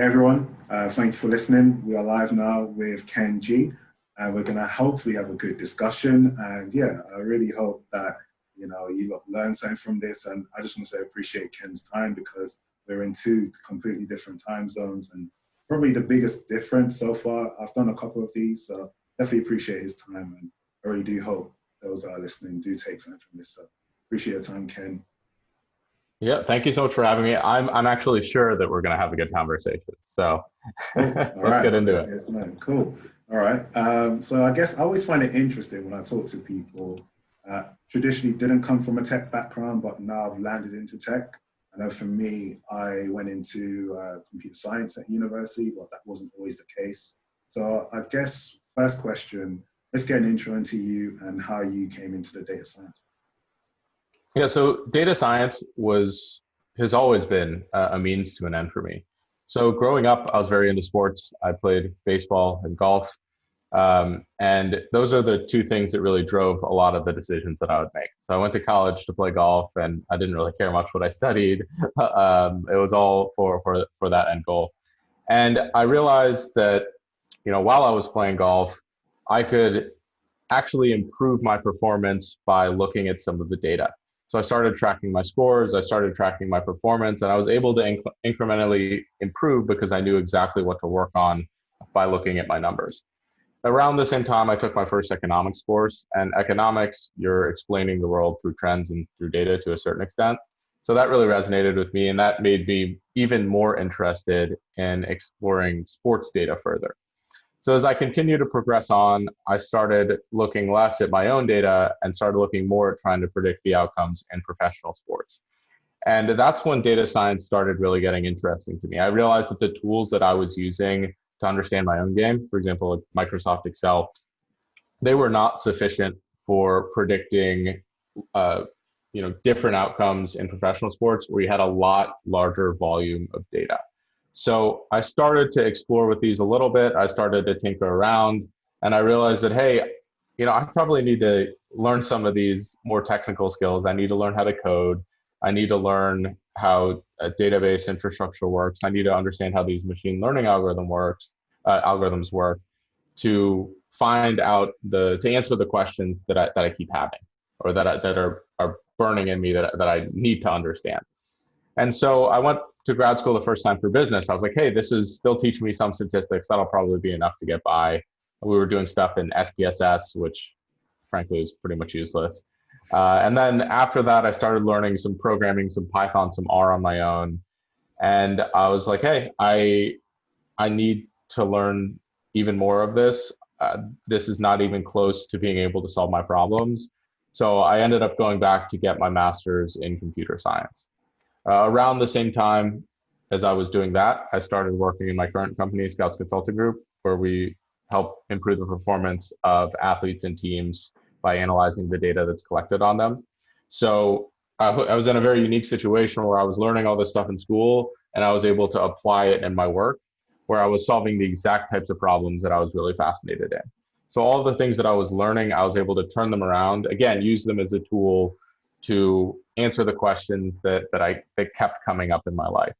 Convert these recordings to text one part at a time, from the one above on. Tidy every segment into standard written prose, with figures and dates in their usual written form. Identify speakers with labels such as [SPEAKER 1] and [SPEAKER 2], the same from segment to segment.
[SPEAKER 1] Hey everyone, thank you for listening. We are live now with Ken Jee, and we're going to hopefully have a good discussion. And yeah, I really hope that you learn something from this. And I just want to say I appreciate Ken's time because we're in two completely different time zones, and probably the biggest difference so far. I've done a couple of these, so definitely appreciate his time, and I really do hope those that are listening do take something from this. So appreciate your time, Ken.
[SPEAKER 2] Yeah, thank you so much for having me. I'm actually sure that we're going to have a good conversation. So
[SPEAKER 1] Cool. All
[SPEAKER 2] let's get
[SPEAKER 1] right.
[SPEAKER 2] into
[SPEAKER 1] That's,
[SPEAKER 2] it.
[SPEAKER 1] that's nice. Cool. All right. So I guess I always find it interesting when I talk to people traditionally didn't come from a tech background, but now I've landed into tech. I know for me, I went into computer science at university, but that wasn't always the case. So I guess first question, let's get an intro into you and how you came into the data science.
[SPEAKER 2] Yeah, so data science has always been a means to an end for me. So growing up, I was very into sports. I played baseball and golf. And those are the two things that really drove a lot of the decisions that I would make. So I went to college to play golf, and I didn't really care much what I studied. It was all for that end goal. And I realized that, while I was playing golf, I could actually improve my performance by looking at some of the data. So I started tracking my scores, I started tracking my performance, and I was able to incrementally improve because I knew exactly what to work on by looking at my numbers. Around the same time, I took my first economics course, and economics, you're explaining the world through trends and through data to a certain extent. So that really resonated with me, and that made me even more interested in exploring sports data further. So as I continue to progress on, I started looking less at my own data and started looking more at trying to predict the outcomes in professional sports. And that's when data science started really getting interesting to me. I realized that the tools that I was using to understand my own game, for example, like Microsoft Excel, they were not sufficient for predicting different outcomes in professional sports where you had a lot larger volume of data. So I started to explore with these a little bit. I started to tinker around, and I realized that, hey, I probably need to learn some of these more technical skills. I need to learn how to code. I need to learn how a database infrastructure works. I need to understand how these machine learning algorithms work to find out to answer the questions that I keep having, or that are burning in me that I need to understand. And so I went to grad school the first time for business. I was like, hey, this is still teaching me some statistics. That'll probably be enough to get by. We were doing stuff in SPSS, which frankly is pretty much useless. And then after that, I started learning some programming, some Python, some R on my own. And I was like, hey, I need to learn even more of this. This is not even close to being able to solve my problems. So I ended up going back to get my master's in computer science. Around the same time as I was doing that, I started working in my current company, Scouts Consulting Group, where we help improve the performance of athletes and teams by analyzing the data that's collected on them. So I was in a very unique situation where I was learning all this stuff in school, and I was able to apply it in my work, where I was solving the exact types of problems that I was really fascinated in. So all the things that I was learning, I was able to turn them around, again, use them as a tool to answer the questions that kept coming up in my life.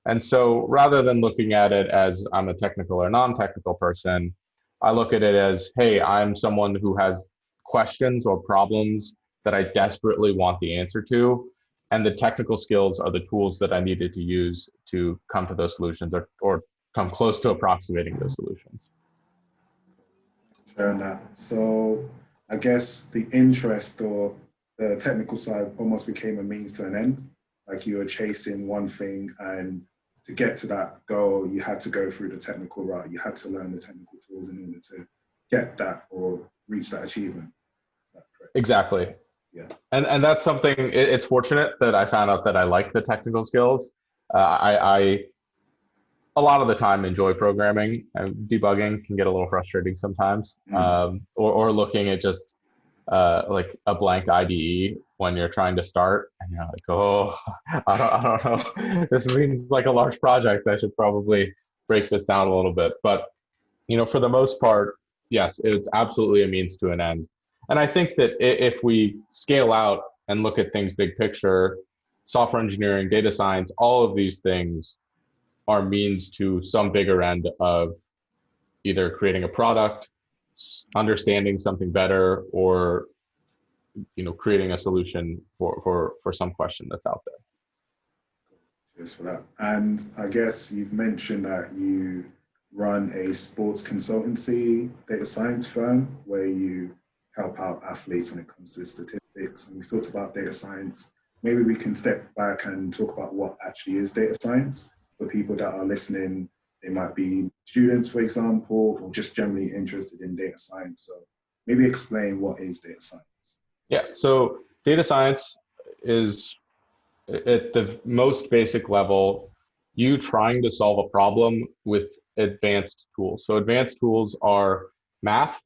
[SPEAKER 2] And so rather than looking at it as I'm a technical or non-technical person, I look at it as, hey, I'm someone who has questions or problems that I desperately want the answer to. And the technical skills are the tools that I needed to use to come to those solutions, or come close to approximating those solutions.
[SPEAKER 1] Fair enough. So I guess the interest or the technical side almost became a means to an end. Like you were chasing one thing, and to get to that goal, you had to go through the technical route. You had to learn the technical tools in order to get that or reach that achievement. Is that correct?
[SPEAKER 2] Exactly.
[SPEAKER 1] Yeah.
[SPEAKER 2] And that's something, it's fortunate that I found out that I like the technical skills. I a lot of the time enjoy programming, and debugging can get a little frustrating sometimes. Or looking at just like a blank IDE when you're trying to start, and you're like, oh, I don't know. This seems like a large project. I should probably break this down a little bit. But for the most part, yes, it's absolutely a means to an end. And I think that if we scale out and look at things big picture, software engineering, data science, all of these things are means to some bigger end of either creating a product, understanding something better, or creating a solution for some question that's out there.
[SPEAKER 1] Cheers for that. And I guess you've mentioned that you run a sports consultancy data science firm where you help out athletes when it comes to statistics. And we've talked about data science. Maybe we can step back and talk about what actually is data science for people that are listening. They might be students, for example, or just generally interested in data science. So maybe explain what is data science.
[SPEAKER 2] Yeah, so data science is, at the most basic level, you trying to solve a problem with advanced tools. So advanced tools are math,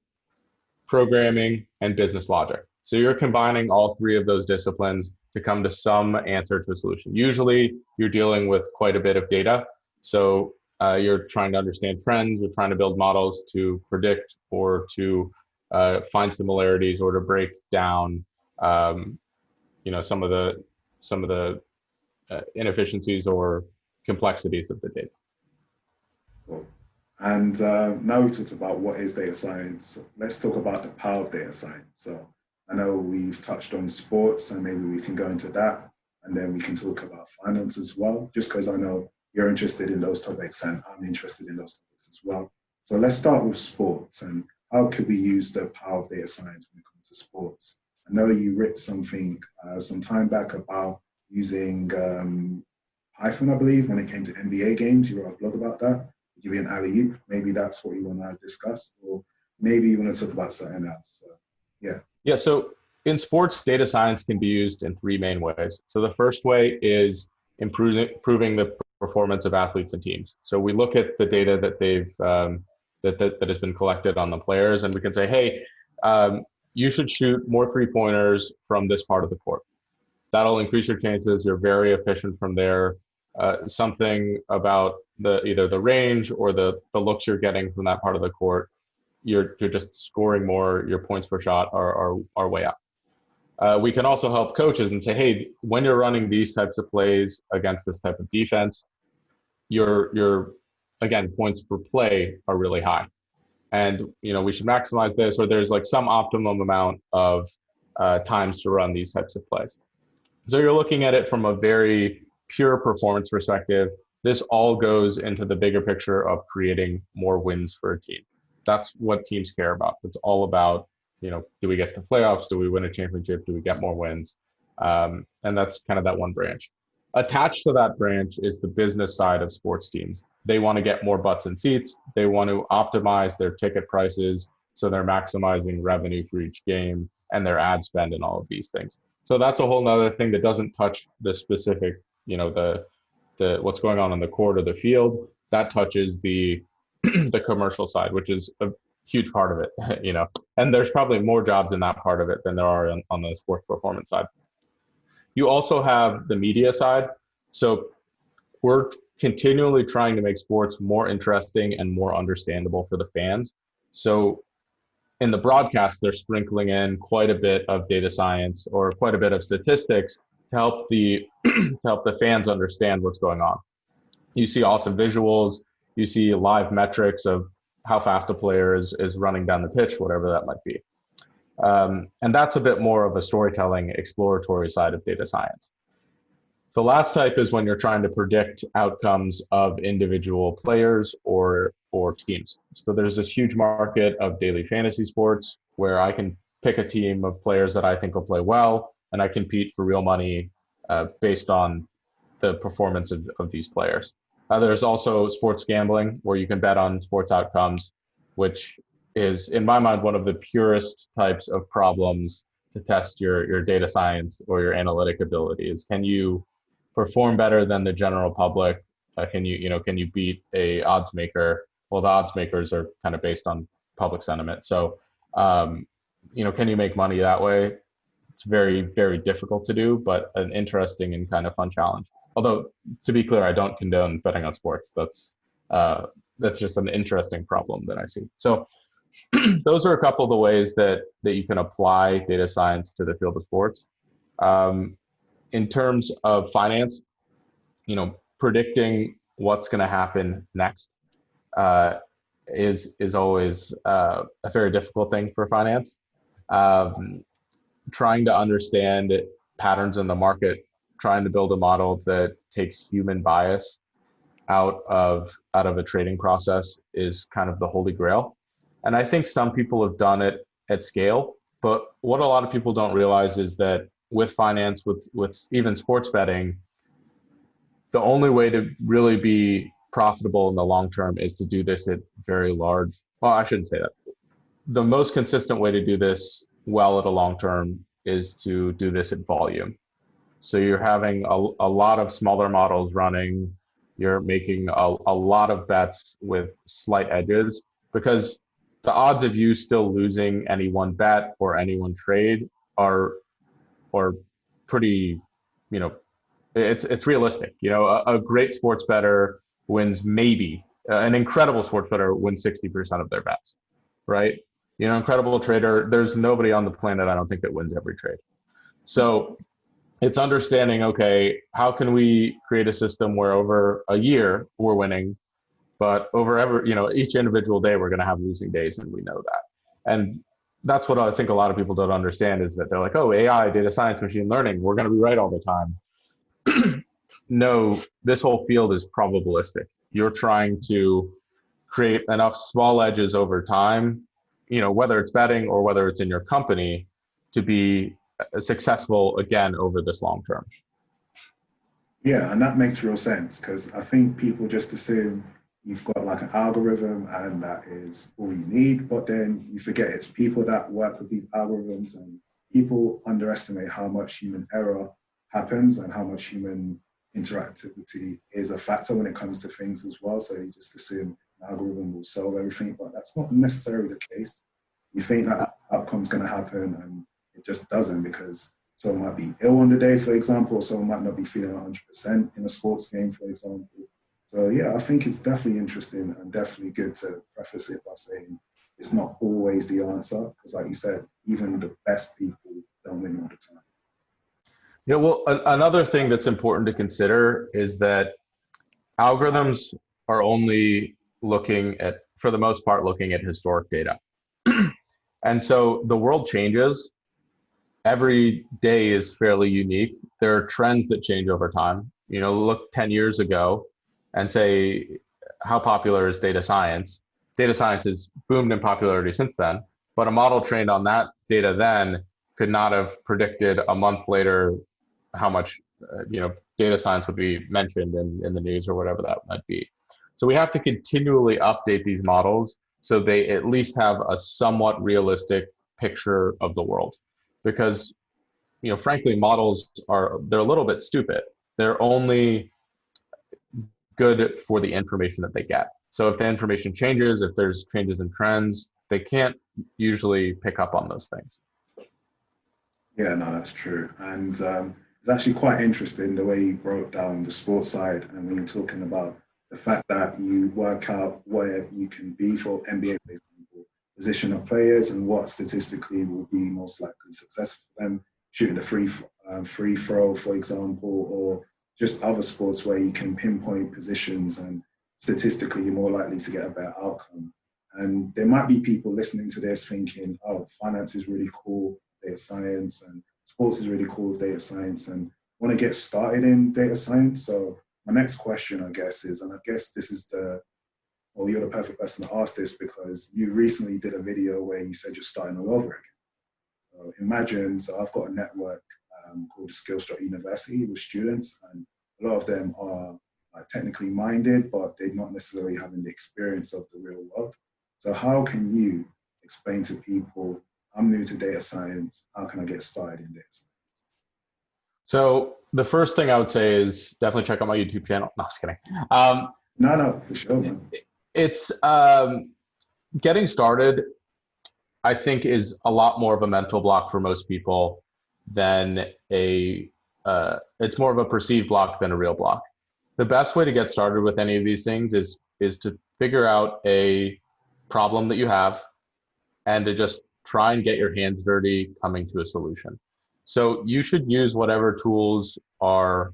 [SPEAKER 2] programming, and business logic. So you're combining all three of those disciplines to come to some answer to a solution. Usually you're dealing with quite a bit of data. So you're trying to understand trends, you're trying to build models to predict or to find similarities or to break down some of the inefficiencies or complexities of the data.
[SPEAKER 1] Cool. And now we've talked about what is data science. Let's talk about the power of data science. So I know we've touched on sports, and maybe we can go into that, and then we can talk about finance as well, just because I know you're interested in those topics and I'm interested in those topics as well. So let's start with sports, and how could we use the power of data science when it comes to sports? I know you wrote something some time back about using Python, I believe, when it came to NBA games. You wrote a blog about that. Give you an alley-oop. Maybe that's what you want to discuss, or maybe you want to talk about something else. So, yeah.
[SPEAKER 2] Yeah, so in sports, data science can be used in three main ways. So the first way is improving the performance of athletes and teams. So we look at the data that they've that has been collected on the players, and we can say, hey, you should shoot more three-pointers from this part of the court. That'll increase your chances. You're very efficient from there. Something about either the range or the looks you're getting from that part of the court, you're just scoring more. Your points per shot are way up. We can also help coaches and say, hey, when you're running these types of plays against this type of defense, your again, points per play are really high, and we should maximize this, or there's like some optimum amount of times to run these types of plays. So you're looking at it from a very pure performance perspective. This all goes into the bigger picture of creating more wins for a team. That's what teams care about. It's all about, do we get to the playoffs? Do we win a championship? Do we get more wins? And that's kind of that one branch. Attached to that branch is the business side of sports teams. They want to get more butts in seats. They want to optimize their ticket prices, so they're maximizing revenue for each game and their ad spend and all of these things. So that's a whole nother thing that doesn't touch the specific, the what's going on the court or the field. That touches the the commercial side, which is a huge part of it, and there's probably more jobs in that part of it than there are on the sports performance side. You also have the media side. So we're continually trying to make sports more interesting and more understandable for the fans. So in the broadcast, they're sprinkling in quite a bit of data science or quite a bit of statistics to help the to help the fans understand what's going on. You see awesome visuals, you see live metrics of how fast a player is running down the pitch, whatever that might be. And that's a bit more of a storytelling, exploratory side of data science. The last type is when you're trying to predict outcomes of individual players or teams. So there's this huge market of daily fantasy sports where I can pick a team of players that I think will play well, and I compete for real money based on the performance of these players. There's also sports gambling where you can bet on sports outcomes, which is, in my mind, one of the purest types of problems to test your data science or your analytic abilities. Can you perform better than the general public? Can you beat a odds maker? Well, the odds makers are kind of based on public sentiment. So, can you make money that way? It's very, very difficult to do, but an interesting and kind of fun challenge. Although, to be clear, I don't condone betting on sports. That's just an interesting problem that I see. So those are a couple of the ways that you can apply data science to the field of sports. In terms of finance, predicting what's going to happen next is always a very difficult thing for finance. Trying to understand patterns in the market, trying to build a model that takes human bias out of a trading process is kind of the holy grail. And I think some people have done it at scale, but what a lot of people don't realize is that with finance, with even sports betting, the only way to really be profitable in the long term is to do this at very large. Well, I shouldn't say that. The most consistent way to do this well at a long term is to do this at volume. So you're having a lot of smaller models running. You're making a lot of bets with slight edges, because the odds of you still losing any one bet or any one trade are pretty, you know, it's realistic. You know, a great sports bettor wins maybe, an incredible sports bettor wins 60% of their bets, right? You know, incredible trader, there's nobody on the planet, I don't think, that wins every trade. So it's understanding, okay, how can we create a system where over a year we're winning, but over each individual day we're going to have losing days, and we know that. And that's what I think a lot of people don't understand, is that they're like, oh, AI, data science, machine learning, we're going to be right all the time. No, this whole field is probabilistic. You're trying to create enough small edges over time, you know, whether it's betting or whether it's in your company, to be successful again over this long term.
[SPEAKER 1] Yeah, and that makes real sense, because I think people just assume you've got like an algorithm and that is all you need, but then you forget it's people that work with these algorithms, and people underestimate how much human error happens and how much human interactivity is a factor when it comes to things as well. So you just assume an algorithm will solve everything, but that's not necessarily the case. You think that outcome's going to happen, and it just doesn't, because someone might be ill on the day, for example, or someone might not be feeling 100% in a sports game, for example. So yeah, I think it's definitely interesting and definitely good to preface it by saying it's not always the answer, because like you said, even the best people don't win all the time.
[SPEAKER 2] Yeah, well, another thing that's important to consider is that algorithms are only looking at, for the most part, looking at historic data. And so the world changes. Every day is fairly unique. There are trends that change over time. You know, look 10 years ago and say, how popular is data science? Data science has boomed in popularity since then, but a model trained on that data then could not have predicted a month later how much data science would be mentioned in the news or whatever that might be. So we have to continually update these models so they at least have a somewhat realistic picture of the world. Because, you know, frankly, models they're a little bit stupid. They're only good for the information that they get. So if the information changes, if there's changes in trends, they can't usually pick up on those things.
[SPEAKER 1] Yeah, no, that's true. And it's actually quite interesting the way you broke down the sports side, and when you're talking about the fact that you work out where you can be for NBA, for example, position of players and what statistically will be most likely successful for them, shooting the free throw, for example, or just other sports where you can pinpoint positions and statistically you're more likely to get a better outcome. And there might be people listening to this thinking, oh, finance is really cool, data science, and sports is really cool with data science, and want to get started in data science. So my next question, I guess, is, and I guess this is you're the perfect person to ask this, because you recently did a video where you said you're starting all over again. So imagine, so I've got a network called SkillStruct University with students, and a lot of them are like technically minded, but they're not necessarily having the experience of the real world. So how can you explain to people, I'm new to data science, how can I get started in this?
[SPEAKER 2] So the first thing I would say is definitely check out my YouTube channel. No, I'm just kidding.
[SPEAKER 1] No, for sure, man.
[SPEAKER 2] It's getting started, I think, is a lot more of a mental block for most people than it's more of a perceived block than a real block. The best way to get started with any of these things is to figure out a problem that you have and to just try and get your hands dirty coming to a solution. So you should use whatever tools are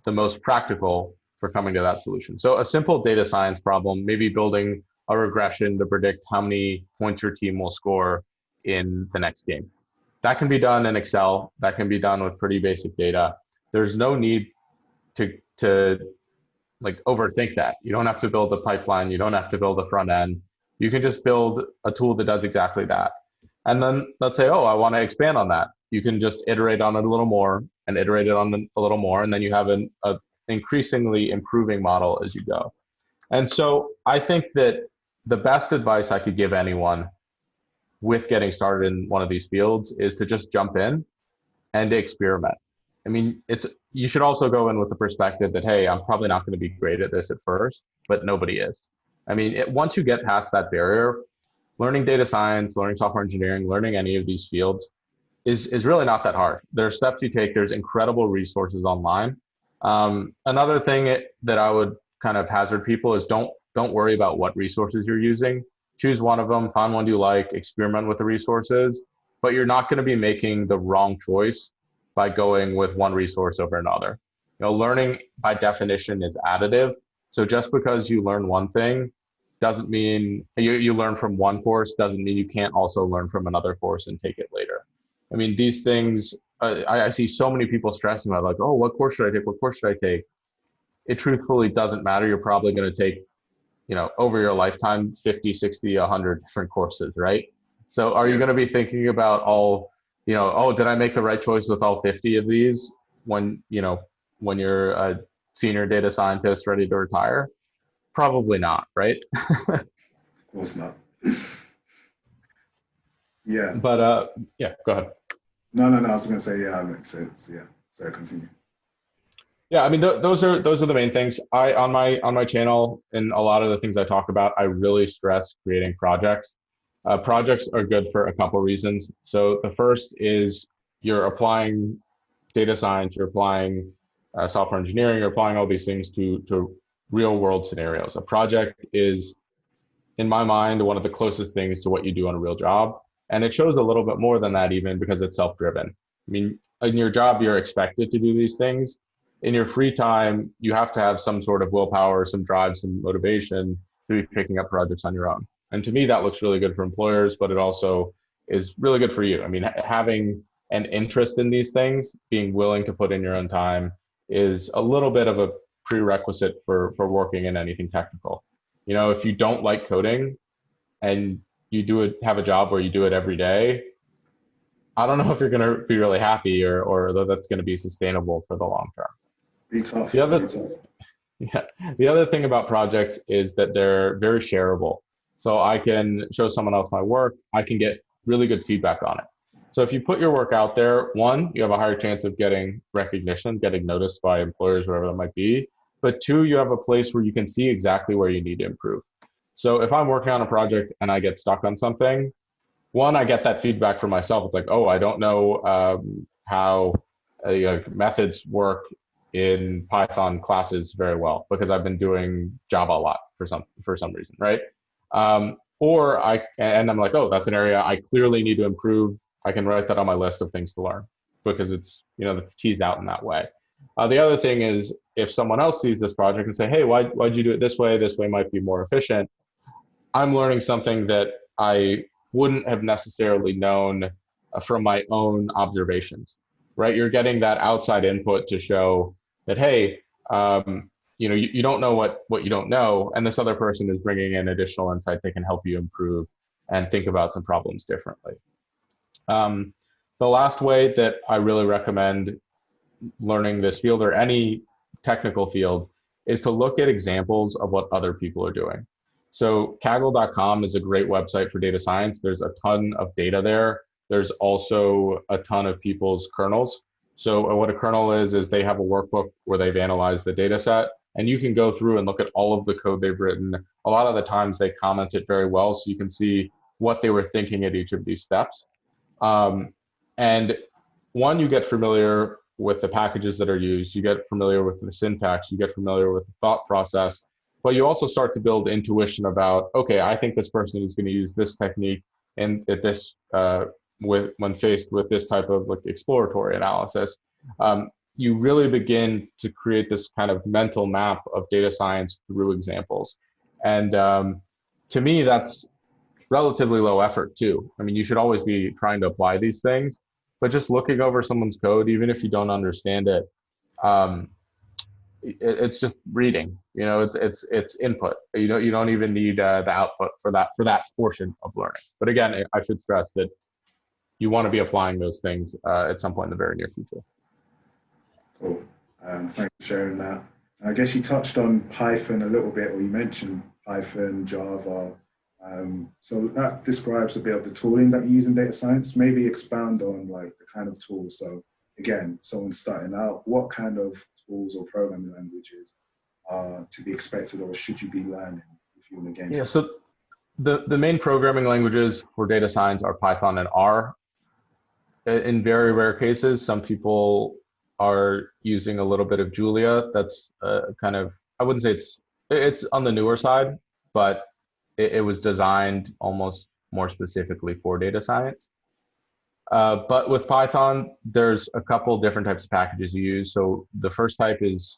[SPEAKER 2] the most practical for coming to that solution. So a simple data science problem, maybe building a regression to predict how many points your team will score in the next game. That can be done in Excel. That can be done with pretty basic data. There's no need to like overthink that. You don't have to build a pipeline. You don't have to build a front end. You can just build a tool that does exactly that. And then let's say, oh, I want to expand on that. You can just iterate on it a little more and iterate it on a little more. And then you have an increasingly improving model as you go. And so I think that the best advice I could give anyone with getting started in one of these fields is to just jump in and experiment. I mean, you should also go in with the perspective that, hey, I'm probably not going to be great at this at first, but nobody is. I mean, once you get past that barrier, learning data science, learning software engineering, learning any of these fields is really not that hard. There are steps you take. There's incredible resources online. Another thing that I would kind of hazard people is don't worry about what resources you're using. Choose one of them, find one you like, experiment with the resources, but you're not going to be making the wrong choice by going with one resource over another. You know, learning by definition is additive. So just because you learn one thing doesn't mean you learn from one course, doesn't mean you can't also learn from another course and take it later. I mean, these things, I see so many people stressing about like, oh, what course should I take? What course should I take? It truthfully doesn't matter. You're probably going to take, you know, over your lifetime, 50, 60, 100 different courses, right? So are you going to be thinking about all, you know, oh, did I make the right choice with all 50 of these when, you know, when you're a senior data scientist ready to retire? Probably not, right?
[SPEAKER 1] Of course not. Yeah.
[SPEAKER 2] But yeah, go ahead.
[SPEAKER 1] No. I was going to say, yeah, it makes sense. Yeah. So continue.
[SPEAKER 2] Yeah, I mean, those are the main things. On my channel and a lot of the things I talk about, I really stress creating projects. Projects are good for a couple reasons. So the first is you're applying data science, you're applying software engineering, you're applying all these things to real world scenarios. A project is, in my mind, one of the closest things to what you do on a real job. And it shows a little bit more than that even because it's self-driven. I mean, in your job, you're expected to do these things. In your free time, you have to have some sort of willpower, some drive, some motivation to be picking up projects on your own. And to me, that looks really good for employers, but it also is really good for you. I mean, having an interest in these things, being willing to put in your own time is a little bit of a prerequisite for working in anything technical. You know, if you don't like coding and you have a job where you do it every day, I don't know if you're going to be really happy or that's going to be sustainable for the long term.
[SPEAKER 1] Be tough.
[SPEAKER 2] Yeah, the other thing about projects is that they're very shareable. So I can show someone else my work. I can get really good feedback on it. So if you put your work out there, one, you have a higher chance of getting recognition, getting noticed by employers, wherever that might be. But two, you have a place where you can see exactly where you need to improve. So if I'm working on a project and I get stuck on something, one, I get that feedback for myself. It's like, oh, I don't know how methods work in Python classes very well because I've been doing Java a lot for some reason, right? And I'm like, oh, that's an area I clearly need to improve. I can write that on my list of things to learn because it's, you know, it's teased out in that way. The other thing is if someone else sees this project and say, hey, why'd you do it this way? This way might be more efficient. I'm learning something that I wouldn't have necessarily known from my own observations, right? You're getting that outside input to show that, hey, you know, you don't know what you don't know, and this other person is bringing in additional insight that can help you improve and think about some problems differently. The last way that I really recommend learning this field or any technical field is to look at examples of what other people are doing. So Kaggle.com is a great website for data science. There's a ton of data there. There's also a ton of people's kernels. So what a kernel is they have a workbook where they've analyzed the data set, and you can go through and look at all of the code they've written. A lot of the times they comment it very well, so you can see what they were thinking at each of these steps. And one, you get familiar with the packages that are used, you get familiar with the syntax, you get familiar with the thought process, but you also start to build intuition about, okay, I think this person is going to use this technique and at this when faced with this type of like exploratory analysis. you really begin to create this kind of mental map of data science through examples. And to me, that's relatively low effort too. I mean, you should always be trying to apply these things, but just looking over someone's code, even if you don't understand it, um, it's just reading. You know, it's input. You don't even need the output for that portion of learning. But again, I should stress that you want to be applying those things at some point in the very near future.
[SPEAKER 1] Cool. Thanks for sharing that. I guess you touched on Python a little bit, or you mentioned Python, Java. So that describes a bit of the tooling that you use in data science. Maybe expound on like the kind of tools. So again, someone starting out, what kind of tools or programming languages are to be expected, or should you be learning if you want to gain?
[SPEAKER 2] Yeah. So the main programming languages for data science are Python and R. In very rare cases, some people are using a little bit of Julia. That's kind of, I wouldn't say it's on the newer side, but it was designed almost more specifically for data science. But with Python, there's a couple different types of packages you use. So the first type is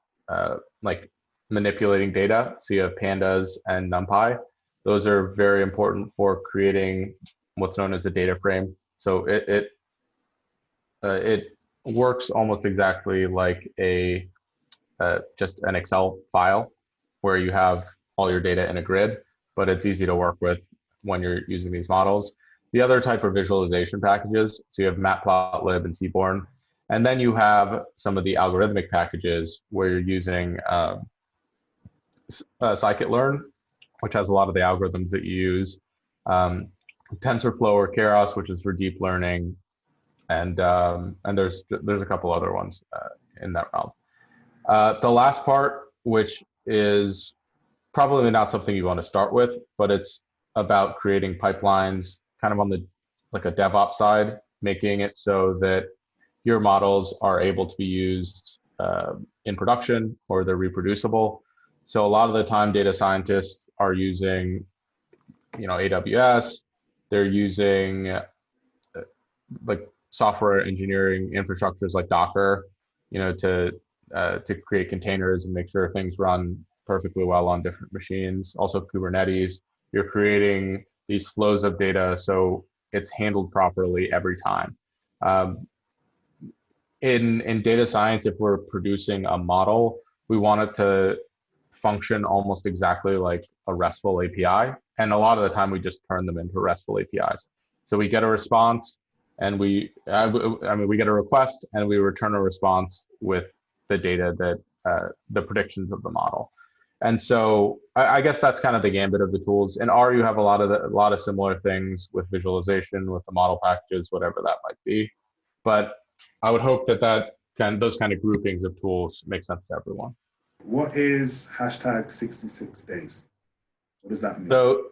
[SPEAKER 2] like manipulating data. So you have pandas and NumPy. Those are very important for creating what's known as a data frame. So it works almost exactly like just an Excel file where you have all your data in a grid, but it's easy to work with when you're using these models. The other type are visualization packages. So you have Matplotlib and Seaborn. And then you have some of the algorithmic packages where you're using scikit-learn, which has a lot of the algorithms that you use. TensorFlow or Keras, which is for deep learning. And there's a couple other ones in that realm. The last part, which is probably not something you want to start with, but it's about creating pipelines kind of on the like a DevOps side, making it so that your models are able to be used in production or they're reproducible. So a lot of the time data scientists are using, AWS, they're using like software engineering infrastructures like Docker, to create containers and make sure things run perfectly well on different machines. Also Kubernetes, you're creating these flows of data so it's handled properly every time. In data science, if we're producing a model, we want it to function almost exactly like a RESTful API. And a lot of the time we just turn them into RESTful APIs. So we get a response and we get a request and we return a response with the data that the predictions of the model. And so I guess that's kind of the gambit of the tools. In R, you have a lot of similar things with visualization, with the model packages, whatever that might be. But I would hope that those kind of groupings of tools make sense to everyone.
[SPEAKER 1] What is hashtag 66 days? What does that mean?
[SPEAKER 2] So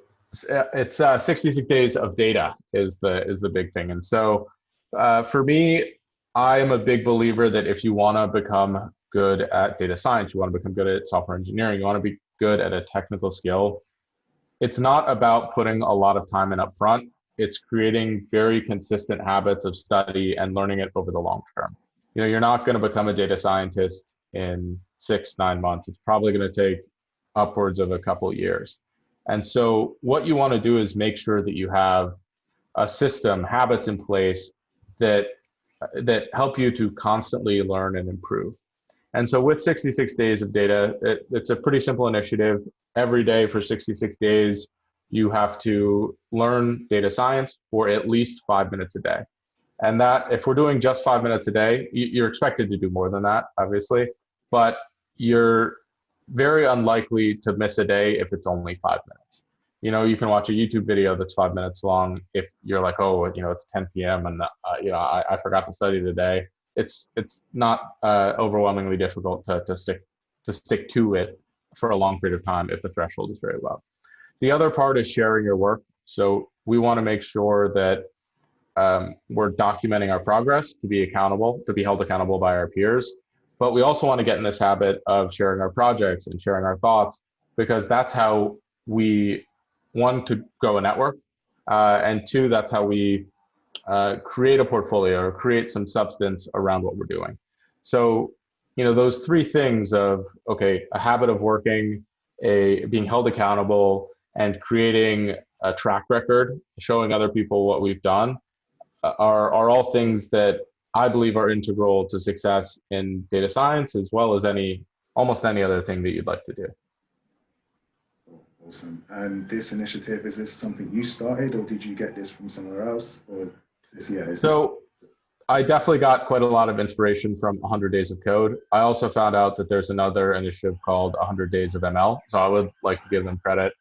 [SPEAKER 2] it's 66 days of data is the big thing. And so for me, I am a big believer that if you want to become good at data science, you want to become good at software engineering, you want to be good at a technical skill, it's not about putting a lot of time in up front. It's creating very consistent habits of study and learning it over the long term. You're not going to become a data scientist in 6-9 months. It's probably going to take upwards of a couple of years. And so what you want to do is make sure that you have a system, habits in place that help you to constantly learn and improve. And so with 66 days of data, it's a pretty simple initiative. Every day for 66 days, you have to learn data science for at least 5 minutes a day. And that, if we're doing just 5 minutes a day, you're expected to do more than that, obviously, but you're very unlikely to miss a day if it's only 5 minutes. You can watch a YouTube video that's 5 minutes long. If you're like, oh, it's 10 p.m. and I forgot to study today. It's not overwhelmingly difficult to stick to it for a long period of time if the threshold is very low. The other part is sharing your work. So we want to make sure that we're documenting our progress to be held accountable by our peers. But we also want to get in this habit of sharing our projects and sharing our thoughts, because that's how we, one, to grow a network, and two, that's how we create a portfolio or create some substance around what we're doing. So, those three things of, okay, a habit of working, being held accountable, and creating a track record, showing other people what we've done, are all things that I believe are integral to success in data science, as well as almost any other thing that you'd like to do.
[SPEAKER 1] Awesome. And this initiative, is this something you started, or did you get this from somewhere else? Or is this?
[SPEAKER 2] So I definitely got quite a lot of inspiration from 100 Days of Code. I also found out that there's another initiative called 100 Days of ML. So I would like to give them credit.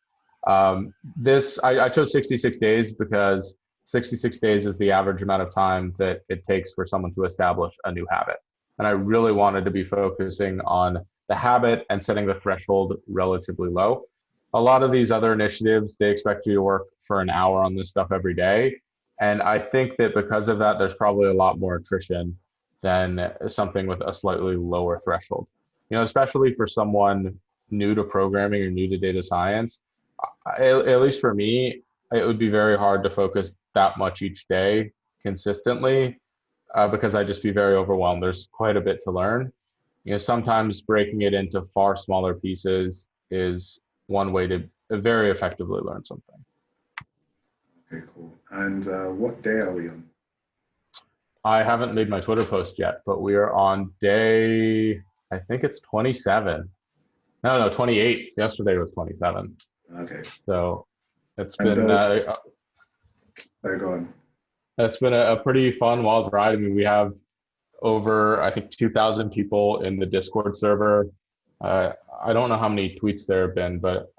[SPEAKER 2] I chose 66 days because 66 days is the average amount of time that it takes for someone to establish a new habit. And I really wanted to be focusing on the habit and setting the threshold relatively low. A lot of these other initiatives, they expect you to work for an hour on this stuff every day. And I think that because of that, there's probably a lot more attrition than something with a slightly lower threshold. Especially for someone new to programming or new to data science, at least for me, it would be very hard to focus that much each day consistently because I'd just be very overwhelmed. There's quite a bit to learn. Sometimes breaking it into far smaller pieces is one way to very effectively learn something.
[SPEAKER 1] Okay, cool. And what day are we on?
[SPEAKER 2] I haven't made my Twitter post yet, but we are on day, I think it's 27. No, 28. Yesterday was 27.
[SPEAKER 1] Okay.
[SPEAKER 2] So it's
[SPEAKER 1] And
[SPEAKER 2] been
[SPEAKER 1] go on.
[SPEAKER 2] it's been a pretty fun, wild ride. I mean, we have over, I think, 2,000 people in the Discord server. I don't know how many tweets there have been, but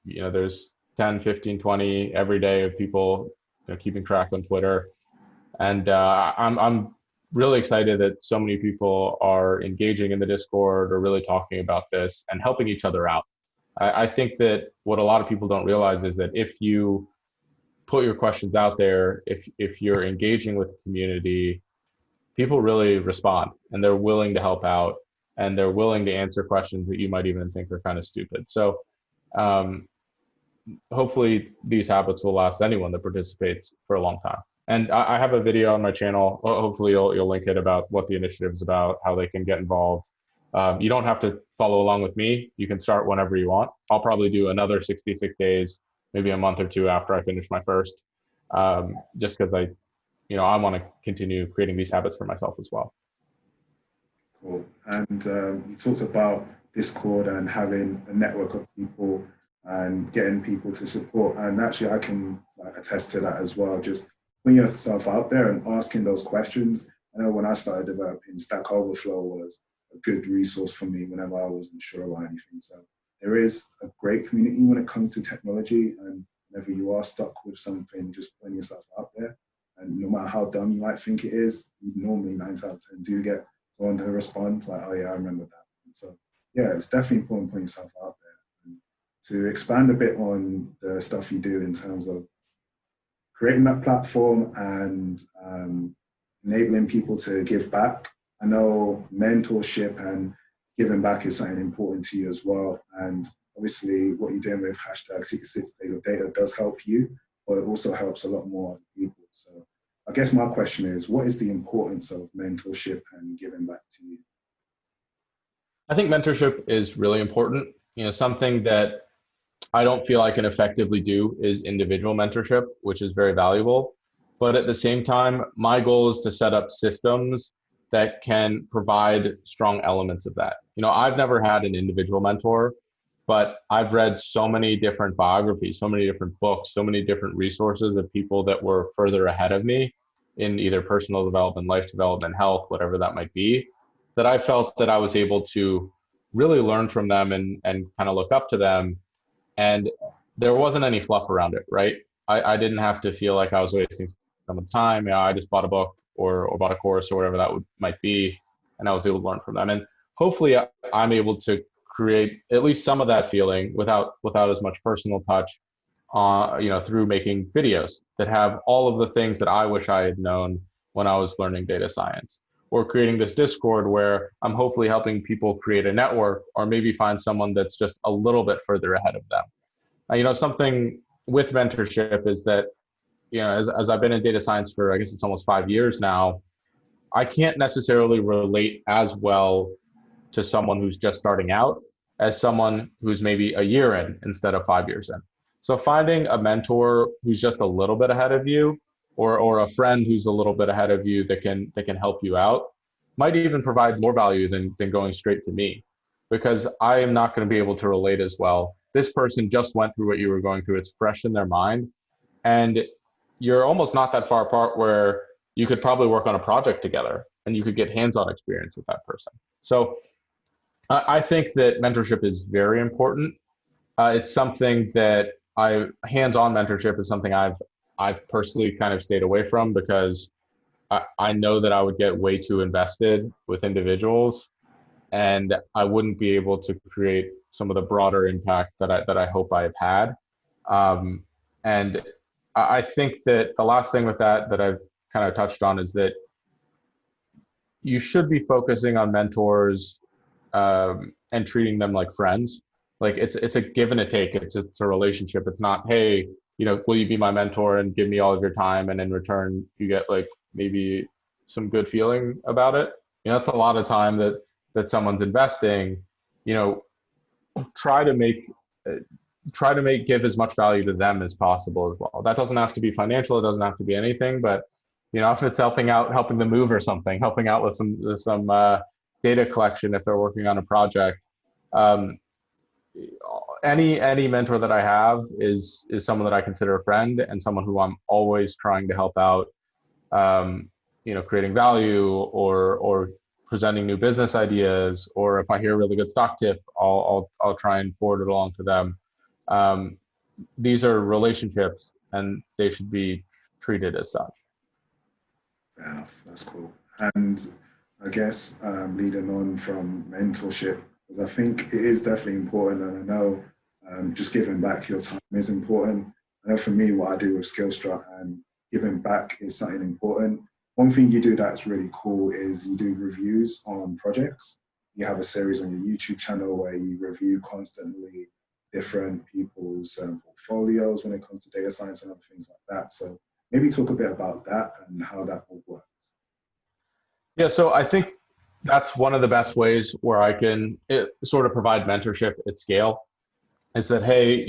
[SPEAKER 2] there's 10, 15, 20 every day of people keeping track on Twitter. And I'm really excited that so many people are engaging in the Discord or really talking about this and helping each other out. I think that what a lot of people don't realize is that if you put your questions out there, if you're engaging with the community, people really respond and they're willing to help out and they're willing to answer questions that you might even think are kind of stupid. So hopefully these habits will last anyone that participates for a long time. And I have a video on my channel. Hopefully you'll link it about what the initiative is about, how they can get involved. You don't have to follow along with me. You can start whenever you want. I'll probably do another 66 days, maybe a month or two after I finish my first, just because I want to continue creating these habits for myself as well.
[SPEAKER 1] Cool. And you talked about Discord and having a network of people and getting people to support. And actually, I can attest to that as well. Just putting yourself out there and asking those questions. I know when I started developing, Stack Overflow was a good resource for me whenever I wasn't sure about anything. So there is a great community when it comes to technology. And whenever you are stuck with something, just putting yourself out there. And no matter how dumb you might think it is, you normally 9 out of 10 do get someone to respond like, oh yeah, I remember that. And so yeah, it's definitely important putting yourself out there. And to expand a bit on the stuff you do in terms of creating that platform and enabling people to give back. I know mentorship and giving back is something important to you as well. And obviously what you're doing with hashtag 66 days of data does help you, but it also helps a lot more other people. So I guess my question is, what is the importance of mentorship and giving back to you?
[SPEAKER 2] I think mentorship is really important. Something that I don't feel I can effectively do is individual mentorship, which is very valuable. But at the same time, my goal is to set up systems that can provide strong elements of that. I've never had an individual mentor, but I've read so many different biographies, so many different books, so many different resources of people that were further ahead of me in either personal development, life development, health, whatever that might be, that I felt that I was able to really learn from them and kind of look up to them. And there wasn't any fluff around it, right? I didn't have to feel like I was wasting someone's time. I just bought a book or bought a course or whatever that might be, and I was able to learn from them. And hopefully I'm able to create at least some of that feeling without as much personal touch, through making videos that have all of the things that I wish I had known when I was learning data science, or creating this Discord where I'm hopefully helping people create a network or maybe find someone that's just a little bit further ahead of them. Something with mentorship is that, as I've been in data science for, I guess it's almost 5 years now, I can't necessarily relate as well to someone who's just starting out as someone who's maybe a year in instead of 5 years in. So finding a mentor who's just a little bit ahead of you, or a friend who's a little bit ahead of you that can help you out might even provide more value than going straight to me, because I am not going to be able to relate as well. This person just went through what you were going through. It's fresh in their mind. And you're almost not that far apart where you could probably work on a project together and you could get hands-on experience with that person. So I think that mentorship is very important. It's something that hands-on mentorship is something I've personally kind of stayed away from, because I know that I would get way too invested with individuals, and I wouldn't be able to create some of the broader impact that I hope I've had. And I think that the last thing with that I've kind of touched on is that you should be focusing on mentors, and treating them like friends. Like it's a give and a take. It's a relationship. It's not, hey, will you be my mentor and give me all of your time, and in return you get like maybe some good feeling about it. That's a lot of time that someone's investing. You know, try to make give as much value to them as possible as well. That doesn't have to be financial. It doesn't have to be anything, but if it's helping them move or something, helping out with some data collection if they're working on a project. Any mentor that I have is someone that I consider a friend, and someone who I'm always trying to help out. Creating value, or presenting new business ideas, or if I hear a really good stock tip, I'll try and forward it along to them. These are relationships, and they should be treated as such.
[SPEAKER 1] Fair enough. That's cool. And I guess leading on from mentorship, because I think it is definitely important, and I know just giving back your time is important. I know for me, what I do with SkillStruct and giving back is something important. One thing you do that's really cool is you do reviews on projects. You have a series on your YouTube channel where you review constantly different people's portfolios when it comes to data science and other things like that. So maybe talk a bit about that and how that all works.
[SPEAKER 2] Yeah, so I think that's one of the best ways where I can sort of provide mentorship at scale. Is that, hey,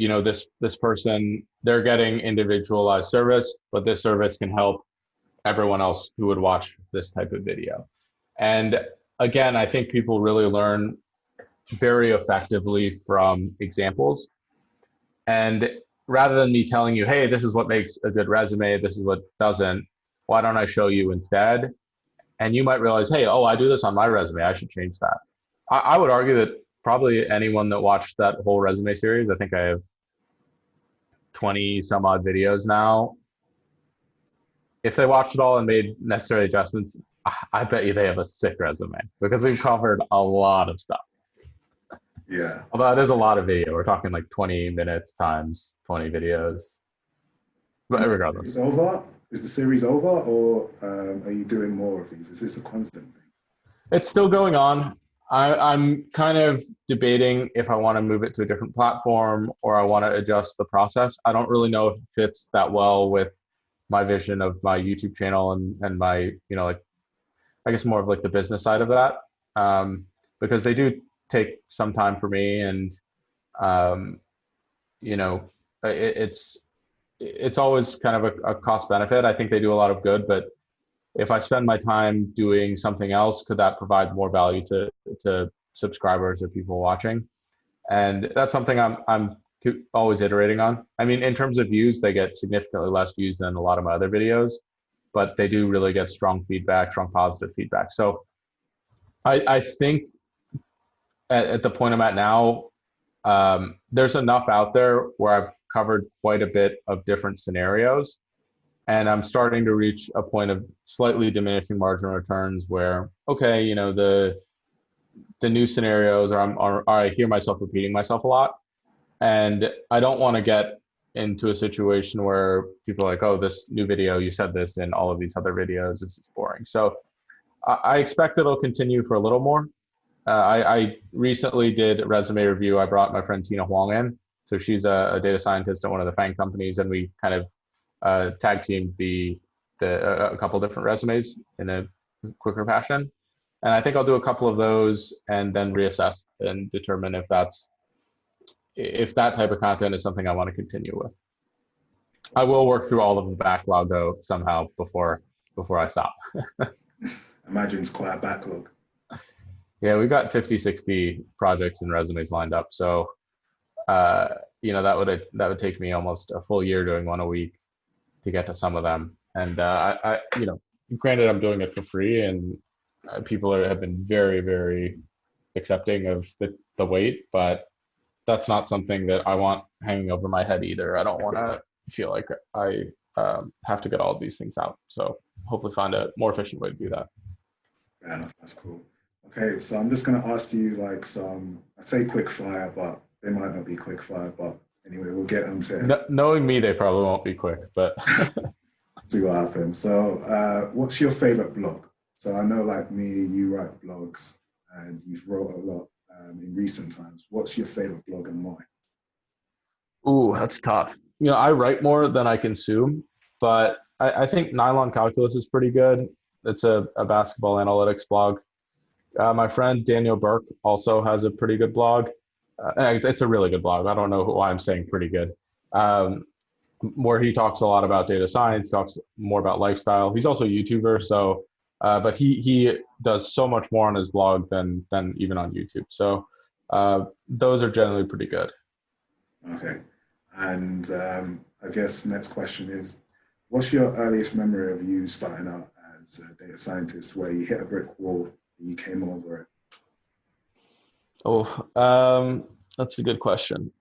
[SPEAKER 2] this person, they're getting individualized service, but this service can help everyone else who would watch this type of video. And again, I think people really learn very effectively from examples. And rather than me telling you, hey, this is what makes a good resume, this is what doesn't, why don't I show you instead? And you might realize, hey, I do this on my resume, I should change that. I would argue that probably anyone that watched that whole resume series, I think I have 20 some odd videos now. If they watched it all and made necessary adjustments, I bet you they have a sick resume, because we've covered a lot of stuff.
[SPEAKER 1] Yeah.
[SPEAKER 2] Although it is a lot of video. We're talking like 20 minutes times 20 videos. But regardless.
[SPEAKER 1] Is it over? Is the series over, or are you doing more of these? Is this a constant thing?
[SPEAKER 2] It's still going on. I'm kind of debating if I want to move it to a different platform, or I want to adjust the process. I don't really know if it fits that well with my vision of my YouTube channel and my, I guess more of like the business side of that, because they do take some time for me, and it's always kind of a cost benefit. I think they do a lot of good, but if I spend my time doing something else, could that provide more value to subscribers or people watching? And that's something I'm always iterating on. I mean, in terms of views, they get significantly less views than a lot of my other videos, but they do really get strong positive feedback. So I think at the point I'm at now, there's enough out there where I've covered quite a bit of different scenarios, and I'm starting to reach a point of slightly diminishing marginal returns where, okay, the new scenarios I hear myself repeating myself a lot, and I don't want to get into a situation where people are like, oh, this new video, you said this in all of these other videos, this is boring. So I expect it'll continue for a little more. I recently did a resume review. I brought my friend Tina Huang in. So she's a data scientist at one of the FANG companies, and we kind of tag teamed a couple different resumes in a quicker fashion. And I think I'll do a couple of those and then reassess and determine if that type of content is something I want to continue with. I will work through all of the backlog though somehow before I stop.
[SPEAKER 1] Imagine it's quite a backlog.
[SPEAKER 2] Yeah, we've got 50, 60 projects and resumes lined up. So, that would take me almost a full year doing one a week to get to some of them. And granted, I'm doing it for free, and people have been very, very accepting of the wait, but that's not something that I want hanging over my head either. I don't want to feel like I have to get all of these things out. So hopefully find a more efficient way to do that.
[SPEAKER 1] Fair enough, that's cool. Okay, so I'm just going to ask you like I say quick fire, but they might not be quick fire, but anyway, we'll get into it.
[SPEAKER 2] Knowing me, they probably won't be quick, but
[SPEAKER 1] see what happens. So what's your favorite blog? So I know like me, you write blogs and you've wrote a lot in recent times. What's your favorite blog and why?
[SPEAKER 2] Ooh, that's tough. I write more than I consume, but I think Nylon Calculus is pretty good. It's a basketball analytics blog. My friend Daniel Burke also has a pretty good blog. It's a really good blog. I don't know why I'm saying pretty good. Where he talks a lot about data science, talks more about lifestyle. He's also a YouTuber, so but he does so much more on his blog than even on YouTube. So those are generally pretty good.
[SPEAKER 1] Okay, and I guess next question is, what's your earliest memory of you starting out as a data scientist, where you hit a brick wall and you came over it?
[SPEAKER 2] Oh, that's a good question.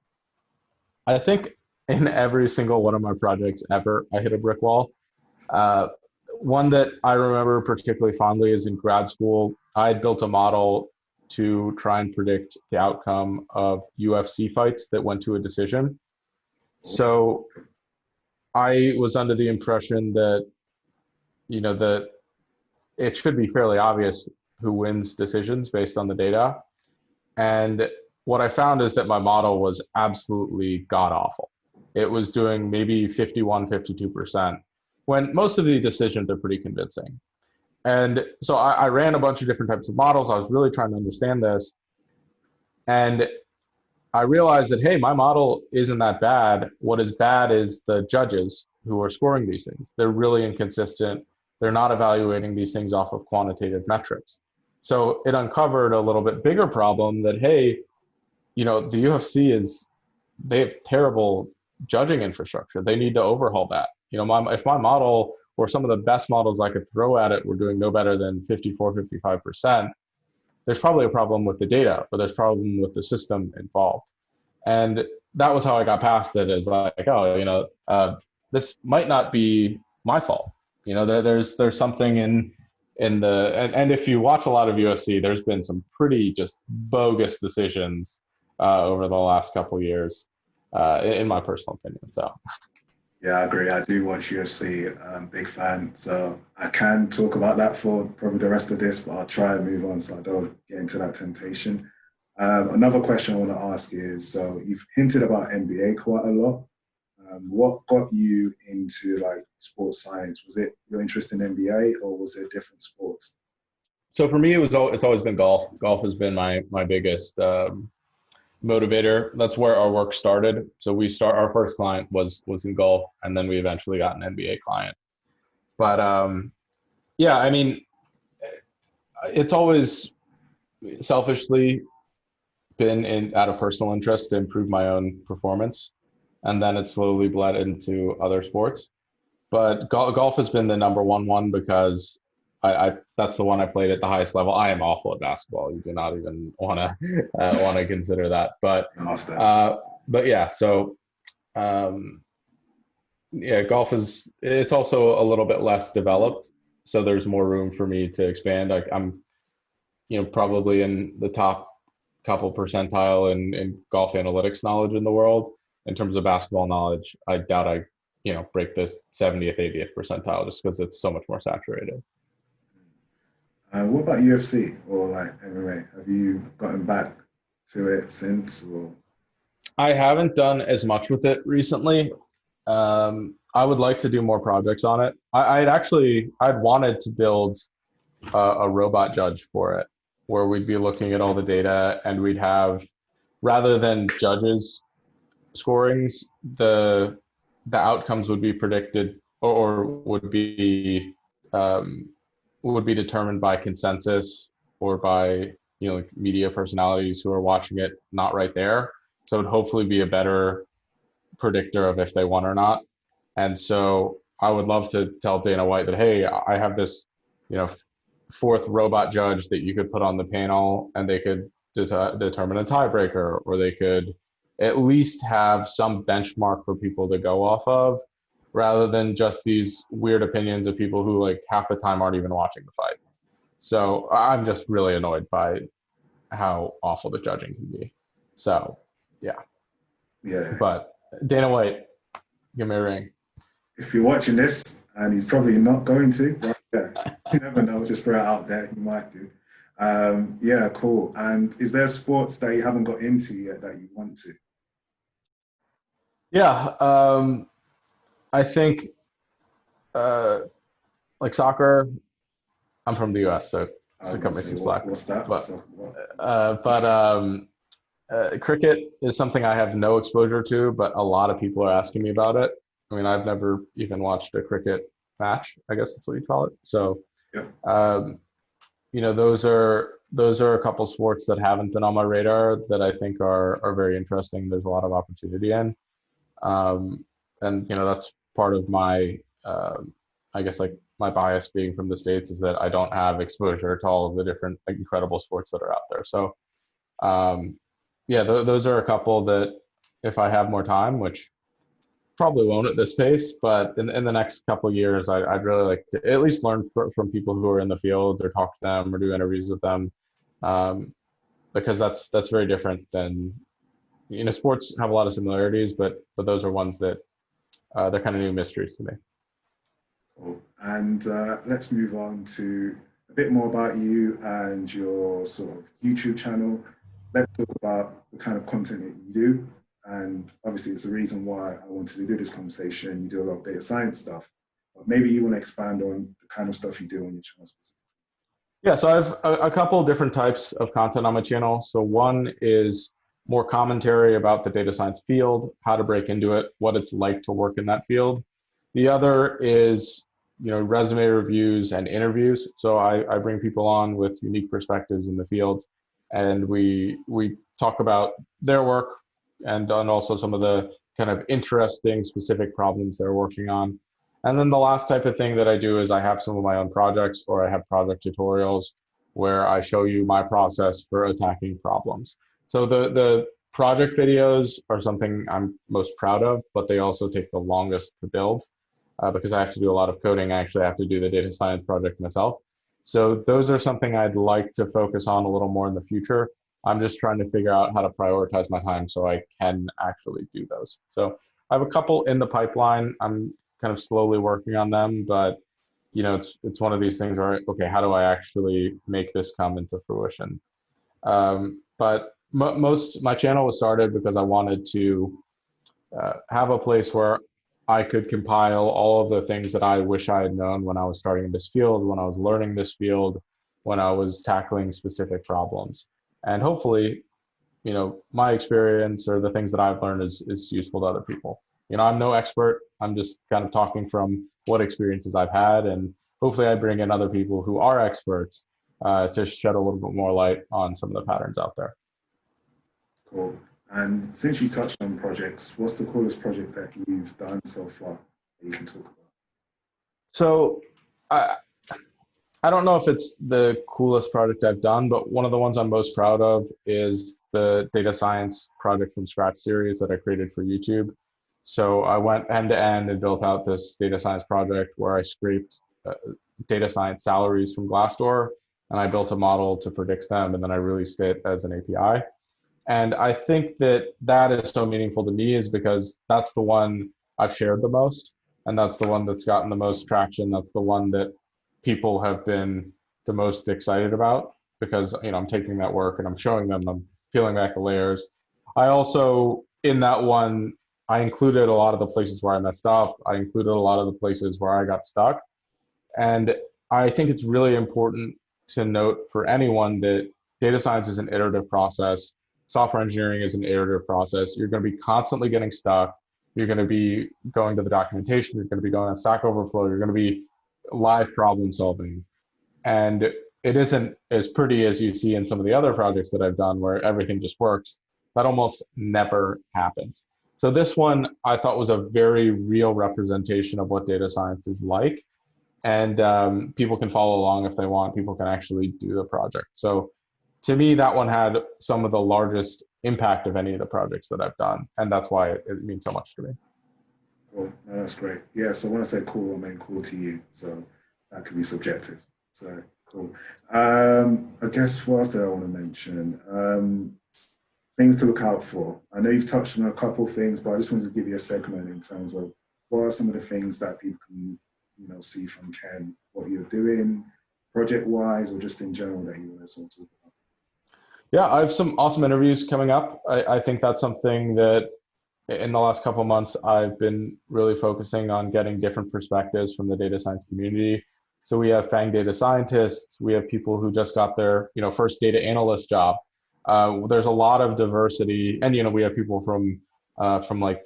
[SPEAKER 2] I think in every single one of my projects ever, I hit a brick wall. One that I remember particularly fondly is in grad school. I had built a model to try and predict the outcome of UFC fights that went to a decision. So I was under the impression that, that it should be fairly obvious who wins decisions based on the data. And what I found is that my model was absolutely god awful. It was doing maybe 51, 52%, when most of the decisions are pretty convincing. And so I ran a bunch of different types of models. I was really trying to understand this. And I realized that, hey, my model isn't that bad. What is bad is the judges who are scoring these things. They're really inconsistent. They're not evaluating these things off of quantitative metrics. So it uncovered a little bit bigger problem that, hey, the UFC they have terrible judging infrastructure. They need to overhaul that. If my model or some of the best models I could throw at it were doing no better than 54, 55%, there's probably a problem with the data, or there's a problem with the system involved. And that was how I got past it, is like, this might not be my fault. There's something in the, and if you watch a lot of UFC, there's been some pretty just bogus decisions over the last couple of years, in my personal opinion. So.
[SPEAKER 1] Yeah, I agree. I do watch UFC. I'm a big fan. So I can talk about that for probably the rest of this, but I'll try and move on so I don't get into that temptation. Another question I want to ask is, so you've hinted about NBA quite a lot. What got you into like sports science? Was it your interest in NBA or was it different sports?
[SPEAKER 2] So for me, it's always been golf. Golf has been my biggest motivator. That's where our work started. So our first client was in golf, and then we eventually got an NBA client. But it's always selfishly been out of personal interest to improve my own performance, and then it slowly bled into other sports. But golf has been the number one because that's the one I played at the highest level. I am awful at basketball. You do not even want to consider that. But yeah. So golf it's also a little bit less developed, so there's more room for me to expand. I'm probably in the top couple percentile in golf analytics knowledge in the world. In terms of basketball knowledge, I doubt I break this 70th, 80th percentile, just because it's so much more saturated.
[SPEAKER 1] What about UFC or like MMA? Have you gotten back to it since? Or?
[SPEAKER 2] I haven't done as much with it recently. I would like to do more projects on it. I'd wanted to build a robot judge for it, where we'd be looking at all the data and we'd have, rather than judges scorings, the outcomes would be predicted or would be determined by consensus or by like media personalities who are watching it not right there. So it'd hopefully be a better predictor of if they won or not. And so I would love to tell Dana White that, hey, I have this, fourth robot judge that you could put on the panel and they could determine a tiebreaker, or they could at least have some benchmark for people to go off of, rather than just these weird opinions of people who like half the time aren't even watching the fight. So I'm just really annoyed by how awful the judging can be. So yeah.
[SPEAKER 1] Yeah.
[SPEAKER 2] But Dana White, give me a ring.
[SPEAKER 1] If you're watching this, and he's probably not going to, but yeah, you never know, just throw it out there, you might do. Yeah, cool. And is there sports that you haven't got into yet that you want to?
[SPEAKER 2] Yeah, I think like soccer. I'm from the U.S., so just to cut me some slack.
[SPEAKER 1] What's that?
[SPEAKER 2] Cricket is something I have no exposure to, but a lot of people are asking me about it. I mean, I've never even watched a cricket match, I guess that's what you call it. So,
[SPEAKER 1] yeah.
[SPEAKER 2] Those are a couple sports that haven't been on my radar that I think are very interesting. There's a lot of opportunity in, and that's part of my, I guess, like my bias being from the States is that I don't have exposure to all of the different incredible sports that are out there. So, yeah, those are a couple that if I have more time, which probably won't at this pace, but in the next couple of years, I'd really like to at least learn from people who are in the field, or talk to them, or do interviews with them, because that's very different than, sports have a lot of similarities, but those are ones that they're kind of new mysteries to me.
[SPEAKER 1] Cool. And let's move on to a bit more about you and your sort of YouTube channel. Let's talk about the kind of content that you do. And obviously, it's the reason why I wanted to do this conversation. You do a lot of data science stuff, but maybe you want to expand on the kind of stuff you do on your channel specifically.
[SPEAKER 2] Yeah, so I have a couple of different types of content on my channel. So one is more commentary about the data science field, how to break into it, what it's like to work in that field. The other is, resume reviews and interviews. So I bring people on with unique perspectives in the field, and we talk about their work and also some of the kind of interesting specific problems they're working on. And then the last type of thing that I do is I have some of my own projects, or I have project tutorials where I show you my process for attacking problems. So the project videos are something I'm most proud of, but they also take the longest to build because I have to do a lot of coding. I actually have to do the data science project myself. So those are something I'd like to focus on a little more in the future. I'm just trying to figure out how to prioritize my time so I can actually do those. So I have a couple in the pipeline. I'm kind of slowly working on them, but it's one of these things where, okay, how do I actually make this come into fruition? But my channel was started because I wanted to have a place where I could compile all of the things that I wish I had known when I was starting in this field, when I was learning this field, when I was tackling specific problems. And hopefully, my experience or the things that I've learned is useful to other people. I'm no expert. I'm just kind of talking from what experiences I've had, and hopefully I bring in other people who are experts to shed a little bit more light on some of the patterns out there.
[SPEAKER 1] Cool. And since you touched on projects, what's the coolest project that you've done so far that you can talk about?
[SPEAKER 2] So I don't know if it's the coolest project I've done, but one of the ones I'm most proud of is the data science project from scratch series that I created for YouTube. So I went end to end and built out this data science project where I scraped data science salaries from Glassdoor, and I built a model to predict them, and then I released it as an API. And I think that is so meaningful to me is because that's the one I've shared the most, and that's the one that's gotten the most traction. That's the one that people have been the most excited about because, I'm taking that work and I'm showing them, I'm peeling back the layers. I also, in that one, I included a lot of the places where I messed up. I included a lot of the places where I got stuck. And I think it's really important to note for anyone that data science is an iterative process. Software engineering is an iterative process. You're going to be constantly getting stuck. You're going to be going to the documentation. You're going to be going on Stack Overflow. You're going to be live problem solving. And it isn't as pretty as you see in some of the other projects that I've done where everything just works. That almost never happens. So this one I thought was a very real representation of what data science is like. And people can follow along if they want. People can actually do the project. So to me, that one had some of the largest impact of any of the projects that I've done. And that's why it means so much to me.
[SPEAKER 1] Cool. No, that's great. Yeah, so when I say cool, I mean cool to you. So that could be subjective. So cool. I guess what else did I want to mention? Things to look out for. I know you've touched on a couple of things, but I just wanted to give you a segment in terms of what are some of the things that people can, see from Ken, what you're doing project-wise or just in general that you want to sort of talk about.
[SPEAKER 2] Yeah, I have some awesome interviews coming up. I think that's something that in the last couple of months, I've been really focusing on getting different perspectives from the data science community. So we have FANG data scientists, we have people who just got their first data analyst job. There's a lot of diversity, and we have people from like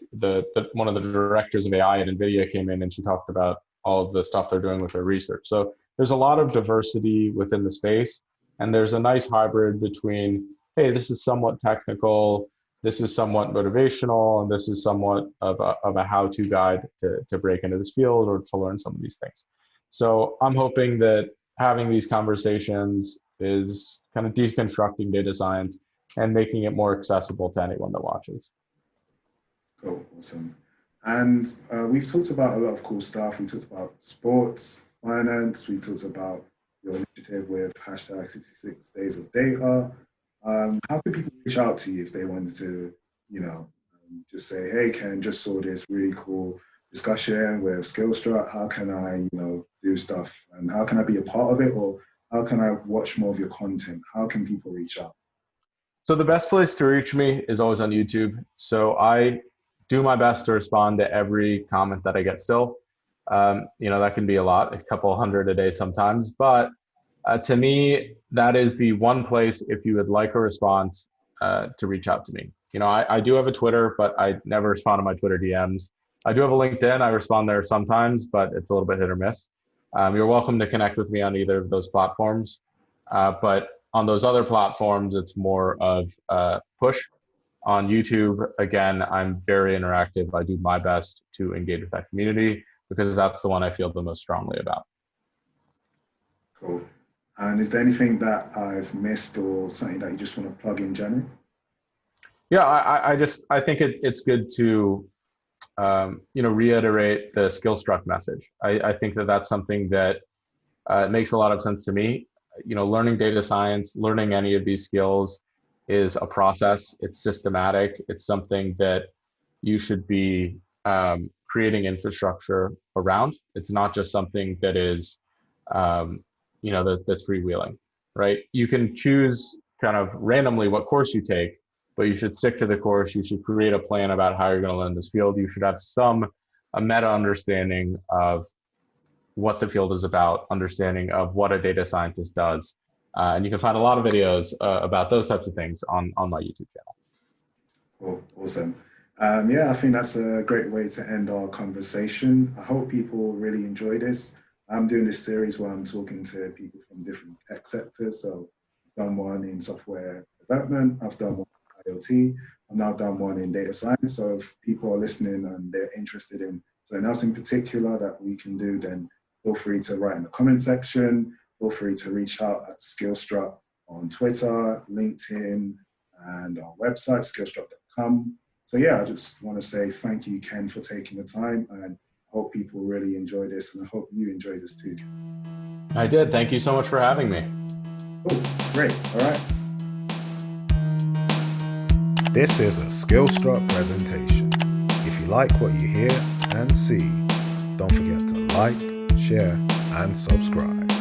[SPEAKER 2] one of the directors of AI at NVIDIA came in and she talked about all of the stuff they're doing with their research. So there's a lot of diversity within the space, and there's a nice hybrid between, hey, this is somewhat technical, this is somewhat motivational, and this is somewhat of a how-to guide to break into this field or to learn some of these things. So I'm hoping that having these conversations is kind of deconstructing data science and making it more accessible to anyone that watches.
[SPEAKER 1] Cool, awesome. And we've talked about a lot of cool stuff. We talked about sports, finance. We talked about your initiative with hashtag 66 days of data. How can people reach out to you if they wanted to, just say, hey, Ken, just saw this really cool discussion with SkillStruct. How can I, do stuff? And how can I be a part of it? Or how can I watch more of your content? How can people reach out?
[SPEAKER 2] So the best place to reach me is always on YouTube. So I do my best to respond to every comment that I get still. That can be a lot, a couple hundred a day sometimes. But to me, that is the one place, if you would like a response, to reach out to me. I do have a Twitter, but I never respond to my Twitter DMs. I do have a LinkedIn. I respond there sometimes, but it's a little bit hit or miss. You're welcome to connect with me on either of those platforms. But on those other platforms, it's more of a push. On YouTube, again, I'm very interactive. I do my best to engage with that community because that's the one I feel the most strongly about.
[SPEAKER 1] Cool. And is there anything that I've missed or something that you just want to plug in general?
[SPEAKER 2] Yeah, I think it's good to reiterate the SkillStruct message. I think that's something that makes a lot of sense to me. Learning data science, learning any of these skills is a process. It's systematic. It's something that you should be creating infrastructure around. It's not just something that is, that's freewheeling, right? You can choose kind of randomly what course you take, but you should stick to the course. You should create a plan about how you're going to learn this field. You should have a meta understanding of what the field is about, understanding of what a data scientist does. And you can find a lot of videos about those types of things on my YouTube channel.
[SPEAKER 1] Cool, awesome. Yeah, I think that's a great way to end our conversation. I hope people really enjoy this. I'm doing this series where I'm talking to people from different tech sectors. So I've done one in software development, I've done one in IoT, I've now done one in data science. So if people are listening and they're interested in something else in particular that we can do, then feel free to write in the comment section. Feel free to reach out at SkillStruct on Twitter, LinkedIn, and our website, skillstruct.com. So yeah, I just want to say thank you, Ken, for taking the time, and I hope people really enjoy this, and I hope you enjoy this too.
[SPEAKER 2] I did. Thank you so much for having me.
[SPEAKER 1] Oh, great. All right.
[SPEAKER 3] This is a SkillStruct presentation. If you like what you hear and see, don't forget to like, share, and subscribe.